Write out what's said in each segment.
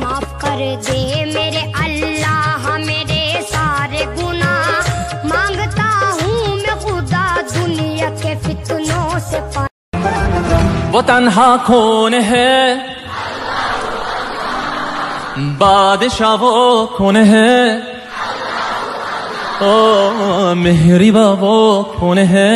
माफ कर दे मेरे अल्लाह मेरे सारे गुनाह, मांगता हूँ मैं खुदा दुनिया के फितनों से। वो तन्हा कौन है, बादशाह वो कौन है, ओ मेहरिबा वो कौन है।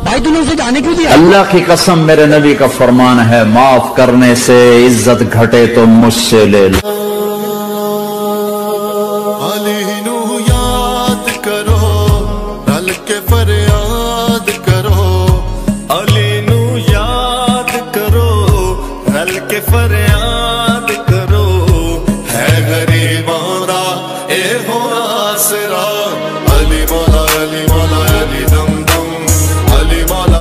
भाई तूने उसे जाने क्यों दिया? अल्लाह की कसम मेरे नबी का फरमान है, माफ करने से इज्जत घटे तो मुझसे ले लो। अली नू याद करो, रल के फरियाद करो, अली नू याद करो, रल के फरियाद करो, है गरीबां दा ए हो आसरा, अली मौला अली मौला अली दम दम अली मौला।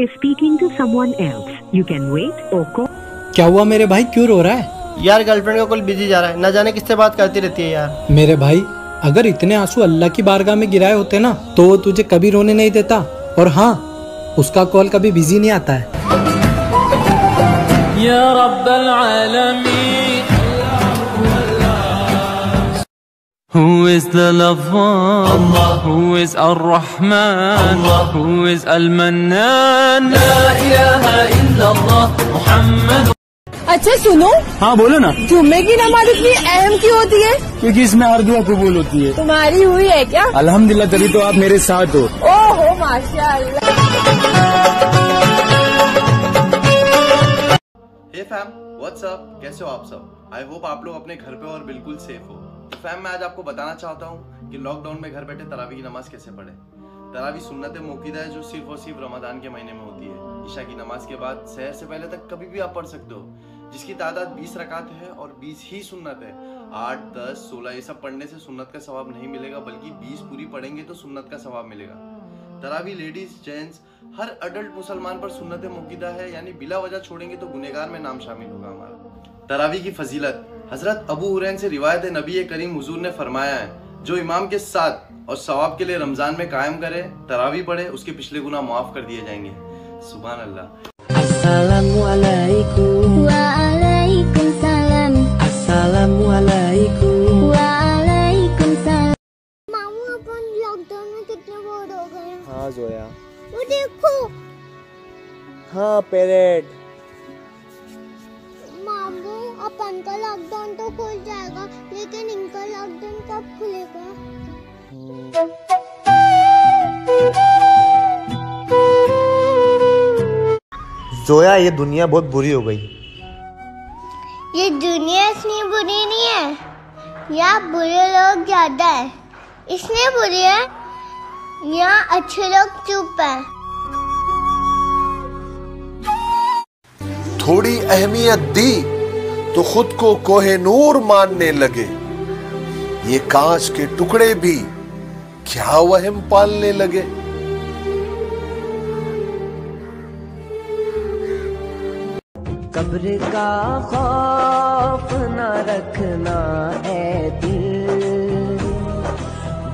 Is speaking to someone else. You can wait or call. क्या हुआ मेरे भाई, क्यों रो रहा है? यार गर्लफ्रेंड का कॉल बिजी जा रहा है, न जाने किससे बात करती रहती है यार। मेरे भाई अगर इतने आंसू अल्लाह की बारगाह में गिराए होते ना तो वो तुझे कभी रोने नहीं देता। और हाँ, उसका कॉल कभी बिजी नहीं आता है। या रब्बल आलमीन, Who is the lover? Who is Ar-Rahman? Who is Al-Mannan? La ilaha illallah Muhammad। अच्छा सुनो। हाँ बोलो ना। जुम्मे की नमाज इतनी अहम क्यों होती है? क्योंकि इसमें हर दुआ कबूल होती है। तुम्हारी हुई है क्या? अल्हम्दुलिल्लाह, तभी तो आप मेरे साथ हो। ओहो माशाअल्लाह। हे फैम, व्हाट्सअप, कैसे हो आप सब? आई होप आप लोग अपने घर पे और बिल्कुल सेफ हो। तो फैम मैं आज आपको बताना चाहता हूँ कि लॉकडाउन में घर बैठे तरावी की नमाज कैसे पढ़े। तरावी सुन्नत मौक़ूदा है जो सिर्फ और सिर्फ रमजान के महीने में होती है। ईशा की नमाज के बाद सहर से पहले तक कभी भी आप पढ़ सकते हो, जिसकी तादाद 20 रकात है और 20 ही सुन्नत है। 8, 10, 16 ये सब पढ़ने से सुन्नत का सवाब नहीं मिलेगा, बल्कि 20 पूरी पढ़ेंगे तो सुन्नत का सवाब मिलेगा। तरावी लेडीज जेंट्स हर अडल्ट मुसलमान पर सुन्नत मौक़ूदा है, यानी बिला वजह छोड़ेंगे तो गुनहगार में नाम शामिल होगा हमारा। तरावी की फजीलत हजरत अबू हुरैरा से रिवायत है, नबी करीम हुजूर ने फरमाया है, जो इमाम के साथ और सवाब के लिए रमजान में कायम करे, तरावी पढ़े, उसके पिछले गुनाह माफ कर दिए जाएंगे। सुभान अल्लाह। अस्सलामुअलैकुम। वालेकुम सलाम। अस्सलामुअलैकुम। वालेकुम सलाम। मामू अपन लॉकडाउन में कितने बोर हो गए। हाँ जोया। वो देखो। हाँ पेरेड। मामू अपन का लॉकडाउन तो खुल जाएगा, लेकिन इनका लॉकडाउन कब खुलेगा? जोया ये दुनिया बहुत बुरी हो गई। ये दुनिया इतनी बुरी नहीं है, यहाँ बुरे लोग ज्यादा है, इसलिए बुरी है। यहाँ अच्छे लोग चुप है। थोड़ी अहमियत दी तो खुद को कोहिनूर मानने लगे, ये कांच के टुकड़े भी क्या वहम पालने लगे। कब्र का खौफ न रखना है दिल,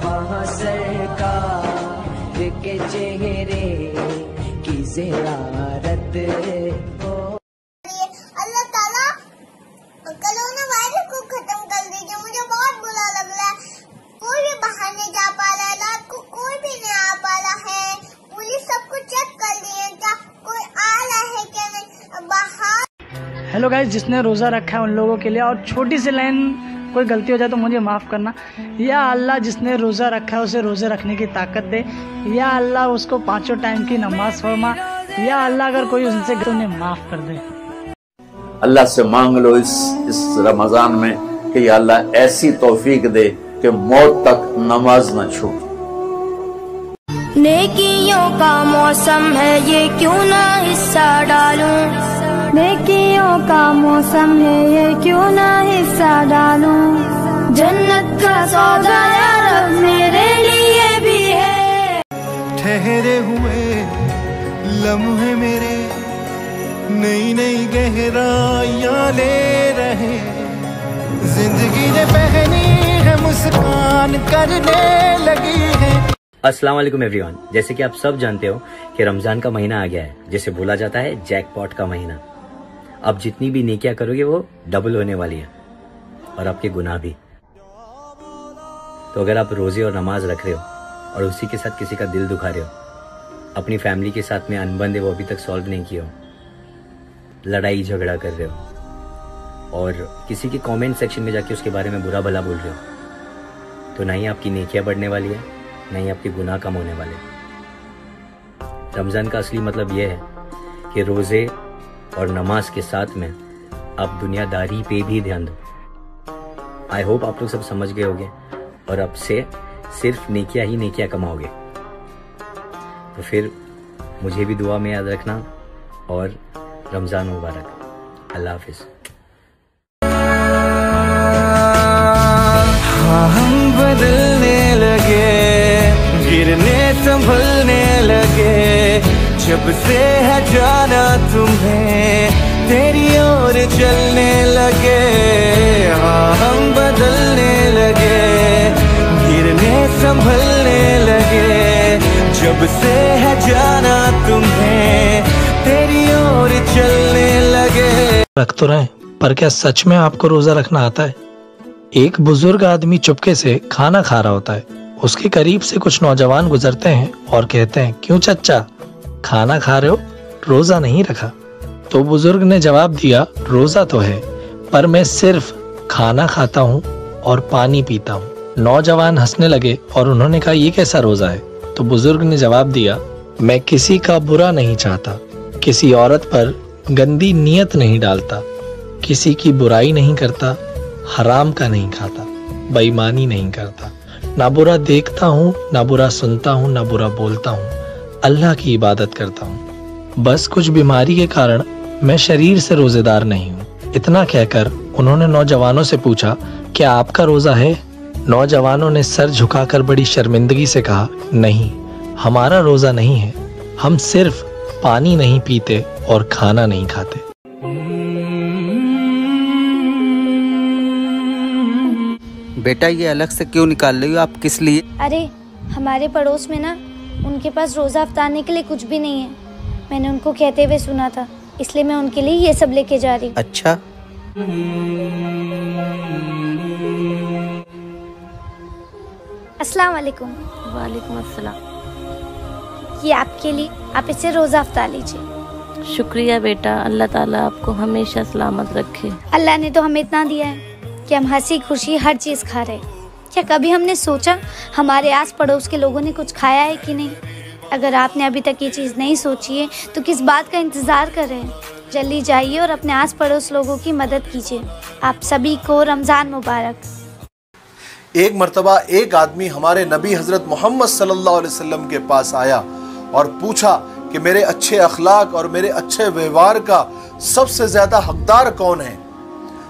वहाँ सरकार के चेहरे की ज़ियारत हो। अल्लाह ताला कोरोना वायरस को खत्म कर दीजिए, मुझे बहुत बुरा लग रहा है। कोई भी बाहर नहीं जा पा रहा है, रात को कोई भी नहीं आ पा रहा है। पुलिस सबको चेक कर रही है, क्या कोई आ रहा है क्या नहीं बाहर। हेलो गाइस, जिसने रोज़ा रखा है उन लोगों के लिए, और छोटी सी लाइन कोई गलती हो जाए तो मुझे माफ़ करना। या अल्लाह जिसने रोज़ा रखा है उसे रोज़े रखने की ताकत दे। या अल्लाह उसको 5 टाइम की नमाज फरमा। या अल्लाह अगर कोई उनसे उन्हें माफ़ कर दे। अल्लाह से मांग लो इस रमजान में कि या अल्लाह ऐसी तौफीक दे कि मौत तक नमाज न छूटे। नेकियों का मौसम है ये क्यों ना हिस्सा डालूं। नेकियों का मौसम है ये क्यों ना हिस्सा डालूं। जन्नत का सौदा या रब मेरे लिए भी है। ठहरे हुए लम्हे मेरे नई नई गहराइयां ले रहे। जिंदगी ने पहनी है मुस्कान करने लगी है। अस्सलाम वालेकुम एवरीवन। जैसे कि आप सब जानते हो कि रमजान का महीना आ गया है, जिसे बोला जाता है जैकपॉट का महीना। अब जितनी भी नेकियां करोगे वो डबल होने वाली है, और आपके गुनाह भी। तो अगर आप रोजे और नमाज रख रहे हो और उसी के साथ किसी का दिल दुखा रहे हो, अपनी फैमिली के साथ में अनबन है वो अभी तक सॉल्व नहीं किया हो, लड़ाई झगड़ा कर रहे हो और किसी के कमेंट सेक्शन में जाके उसके बारे में बुरा भला बोल रहे हो, तो ना ही आपकी नेकियां बढ़ने वाली है, ना ही आपके गुनाह कम होने वाले। रमज़ान का असली मतलब यह है कि रोज़े और नमाज के साथ में आप दुनियादारी पे भी ध्यान दो। आई होप आप लोग सब समझ गए होंगे, और अब से सिर्फ नेकियां ही नेकियां कमाओगे। तो फिर मुझे भी दुआ में याद रखना, और रमज़ान मुबारक। अल्लाह हाफिज़। हम बदलने लगे, गिरने संभलने लगे, जब से है जाना तुम्हें तेरी ओर चलने लगे। हाँ हम बदलने लगे, गिरने संभलने लगे, जब से है जाना तुम्हें तेरी ओर चलने लगे। रख तो रहे, पर क्या सच में आपको रोजा रखना आता है? एक बुजुर्ग आदमी चुपके से खाना खा रहा होता है। उसके करीब से कुछ नौजवान गुजरते हैं और कहते हैं, क्यों चच्चा खाना खा रहे हो, रोजा नहीं रखा? तो बुजुर्ग ने जवाब दिया, रोजा तो है, पर मैं सिर्फ खाना खाता हूँ और पानी पीता हूँ। नौजवान हंसने लगे और उन्होंने कहा, ये कैसा रोजा है? तो बुजुर्ग ने जवाब दिया, मैं किसी का बुरा नहीं चाहता, किसी औरत पर गंदी नीयत नहीं डालता, किसी की बुराई नहीं करता, हराम का नहीं खाता, बेईमानी नहीं करता, ना बुरा देखता हूँ, ना बुरा सुनता हूँ, ना बुरा बोलता हूँ, अल्लाह की इबादत करता हूँ। बस कुछ बीमारी के कारण मैं शरीर से रोजेदार नहीं हूँ। इतना कहकर उन्होंने नौजवानों से पूछा, क्या आपका रोजा है? नौजवानों ने सर झुकाकर बड़ी शर्मिंदगी से कहा, नहीं, हमारा रोजा नहीं है, हम सिर्फ पानी नहीं पीते और खाना नहीं खाते। बेटा ये अलग से क्यों निकाल रही हो आप, किस लिए? अरे हमारे पड़ोस में ना, उनके पास रोज़ा अफ्तारने के लिए कुछ भी नहीं है। मैंने उनको कहते हुए सुना था, इसलिए मैं उनके लिए ये सब लेके जा रही हूँ। अच्छा। अस्सलाम वालेकुम। वालेकुम अस्सलाम। ये आपके लिए, आप इससे रोज़ा अफ्तार लीजिए। शुक्रिया बेटा, अल्लाह ताला आपको हमेशा सलामत रखे। अल्लाह ने तो हमें इतना दिया है कि हम हंसी खुशी हर चीज़ खा रहे। क्या कभी हमने सोचा हमारे आस पड़ोस के लोगों ने कुछ खाया है कि नहीं? अगर आपने अभी तक ये चीज़ नहीं सोची है तो किस बात का इंतज़ार कर रहे हैं? जल्दी जाइए और अपने आस पड़ोस लोगों की मदद कीजिए। आप सभी को रमज़ान मुबारक। एक मर्तबा एक आदमी हमारे नबी हजरत मोहम्मद सल्लल्लाहु अलैहि वसल्लम के पास आया और पूछा कि मेरे अच्छे अखलाक और मेरे अच्छे व्यवहार का सबसे ज्यादा हकदार कौन है?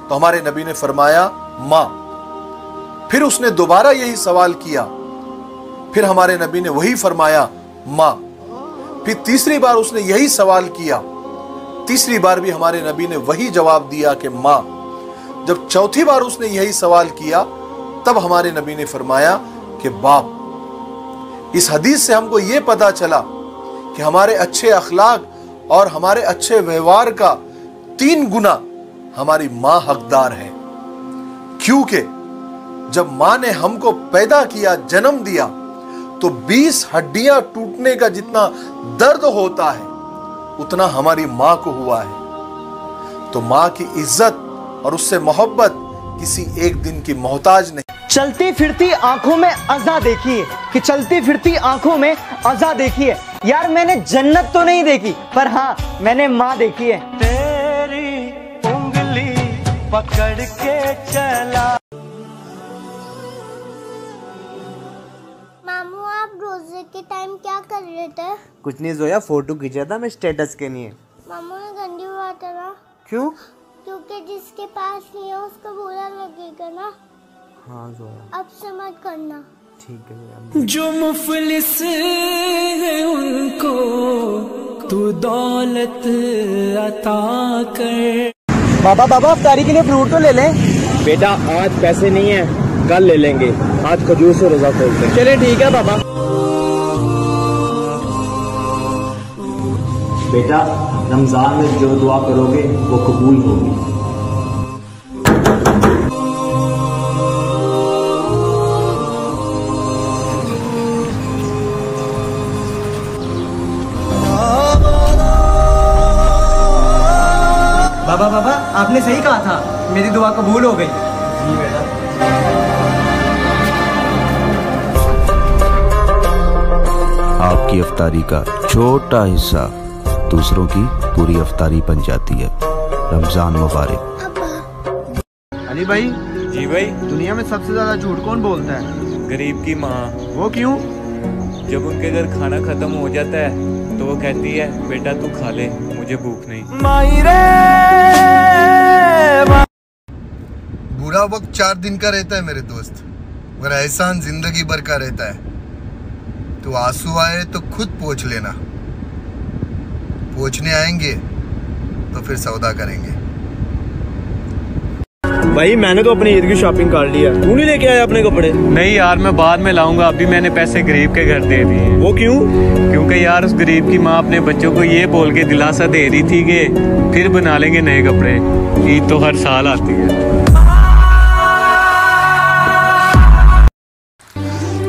तो हमारे नबी ने फरमाया, माँ। फिर उसने दोबारा यही सवाल किया, फिर हमारे नबी ने वही फरमाया, माँ। फिर तीसरी बार उसने यही सवाल किया, तीसरी बार भी हमारे नबी ने वही जवाब दिया कि माँ। जब चौथी बार उसने यही सवाल किया, तब हमारे नबी ने फरमाया कि बाप। इस हदीस से हमको यह पता चला कि हमारे अच्छे अखलाक और हमारे अच्छे व्यवहार का 3 गुना हमारी माँ हकदार है। क्योंकि जब माँ ने हमको पैदा किया, जन्म दिया, तो 20 हड्डियां टूटने का जितना दर्द होता है उतना हमारी माँ को हुआ है। तो माँ की इज्जत और उससे मोहब्बत किसी एक दिन की मोहताज नहीं। चलती फिरती आंखों में अज़ा देखी है, कि चलती फिरती आंखों में अज़ा देखी है। यार मैंने जन्नत तो नहीं देखी, पर हाँ मैंने माँ देखी है। तेरी उंगली पकड़ के चला। मामू आप रोजे के टाइम क्या कर रहे थे? कुछ नहीं जोया, फोटो खींचा था मैं स्टेटस के लिए। मामू ने गंदी बात है ना। क्यों? क्योंकि जिसके पास नहीं है उसको बुरा लगेगा ना। हाँ जोया, अब से मत करना। ठीक है। जो मुफलिस है उनको तू दौलत अता कर। बाबा अफ्तारी के लिए फ्रूट तो ले लें। बेटा आज पैसे नहीं है, कल ले लेंगे, आज खजूर से रोजा खोलते हैं। चलिए ठीक है बाबा। बेटा रमजान में जो दुआ करोगे वो कबूल होगी। बाबा आपने सही कहा था, मेरी दुआ कबूल हो गई। जी बेटा। आपकी अफ्तारी का छोटा हिस्सा दूसरों की पूरी अफ्तारी बन जाती है। रमजान मुबारक। अली भाई। जी भाई। दुनिया में सबसे ज्यादा झूठ कौन बोलता है? गरीब की माँ। वो क्यों? जब उनके घर खाना खत्म हो जाता है तो वो कहती है बेटा तू खा ले, मुझे भूख नहीं। बुरा वक्त 4 दिन का रहता है मेरे दोस्त, मगर एहसान जिंदगी भर का रहता है। तो आंसू आए तो खुद पोंछ लेना, पोंछने आएंगे तो फिर सौदा करेंगे। भाई मैंने तो अपनी ईद की शॉपिंग कर ली है, तू नहीं लेके आया अपने कपड़े? नहीं यार मैं बाद में लाऊंगा, अभी मैंने पैसे गरीब के घर दे दिए। वो क्यों? क्योंकि यार उस गरीब की माँ अपने बच्चों को ये बोल के दिलासा दे रही थी कि फिर बना लेंगे नए कपड़े, ईद तो हर साल आती है।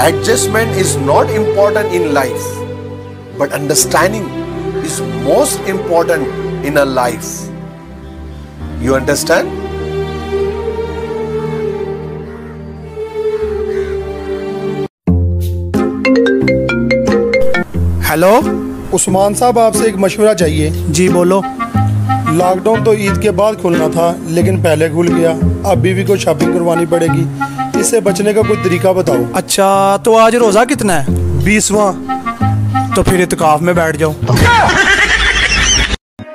Adjustment is not important in life, but understanding is most important in a life. You understand? Hello Usman साहब, आपसे एक मशवरा चाहिए। जी बोलो। लॉकडाउन तो ईद के बाद खुलना था, लेकिन पहले खुल गया। अब बीवी को शॉपिंग करवानी पड़ेगी, इससे बचने का कोई तरीका बताओ। अच्छा तो आज रोजा कितना है? 20वां। तो फिर इत्काफ में बैठ जाओ।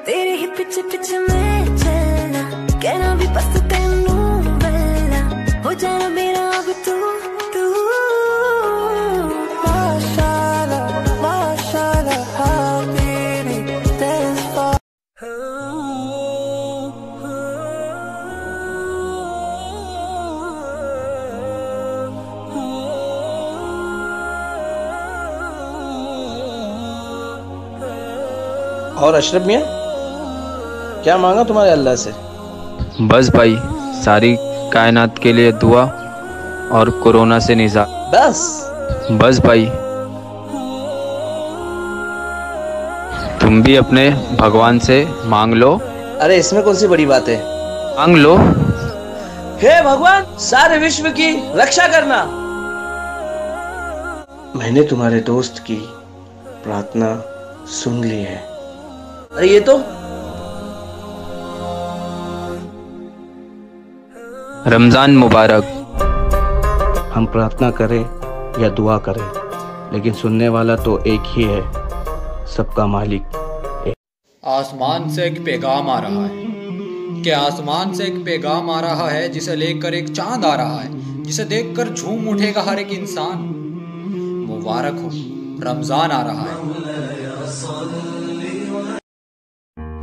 तेरे ही पीछे पीछे मैं चलना, कहना भी बस तेनू मिलना, हो जाना मेरा अब तू तू। माशाल्लाह माशाल्लाह हाबीबी तेरा। और अशरफ मियाँ क्या मांगा तुम्हारे अल्लाह से? बस भाई सारी कायनात के लिए दुआ और कोरोना से निजात। बस भाई तुम भी अपने भगवान से मांग लो। अरे इसमें कौन सी बड़ी बात है? मांग लो। हे भगवान सारे विश्व की रक्षा करना। मैंने तुम्हारे दोस्त की प्रार्थना सुन ली है। अरे ये तो रमजान मुबारक। हम प्रार्थना करें या दुआ करें, लेकिन सुनने वाला तो एक ही है, सबका मालिक। आसमान से एक पैगाम आ रहा है कि आसमान से एक पैगाम आ रहा है जिसे लेकर एक चांद आ रहा है, जिसे देखकर झूम उठेगा हर एक इंसान। मुबारक हो, रमजान आ रहा है।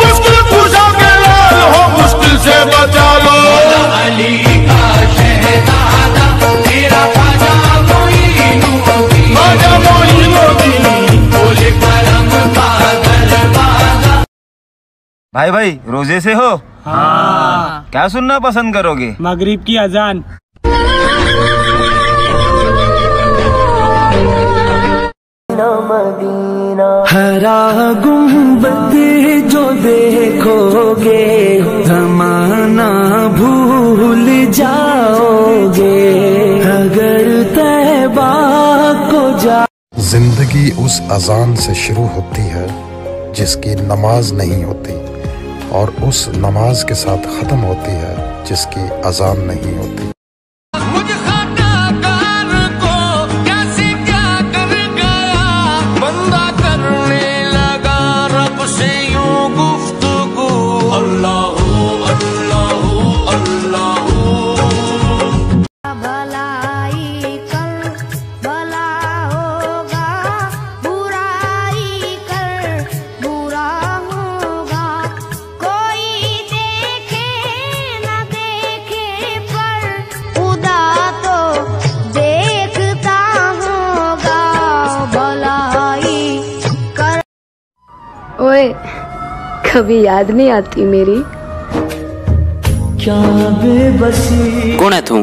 मुश्किल पूछा के लाल हो मुश्किल से बचा लो अली का शहजादा तेरा खाजा मोइनुद्दीन बोले करम का दरवाजा। भाई रोजे से हो? हाँ। क्या सुनना पसंद करोगे? मगरिब की अजान। मदीना। हरा गुंबद जो देखोगे ज़माना भूल जाओगे, अगर तैबा को जा। जिंदगी उस अजान से शुरू होती है जिसकी नमाज नहीं होती, और उस नमाज के साथ ख़त्म होती है जिसकी अजान नहीं होती। ओए, कभी याद नहीं आती मेरी? क्या बेबसी। कौन है तू?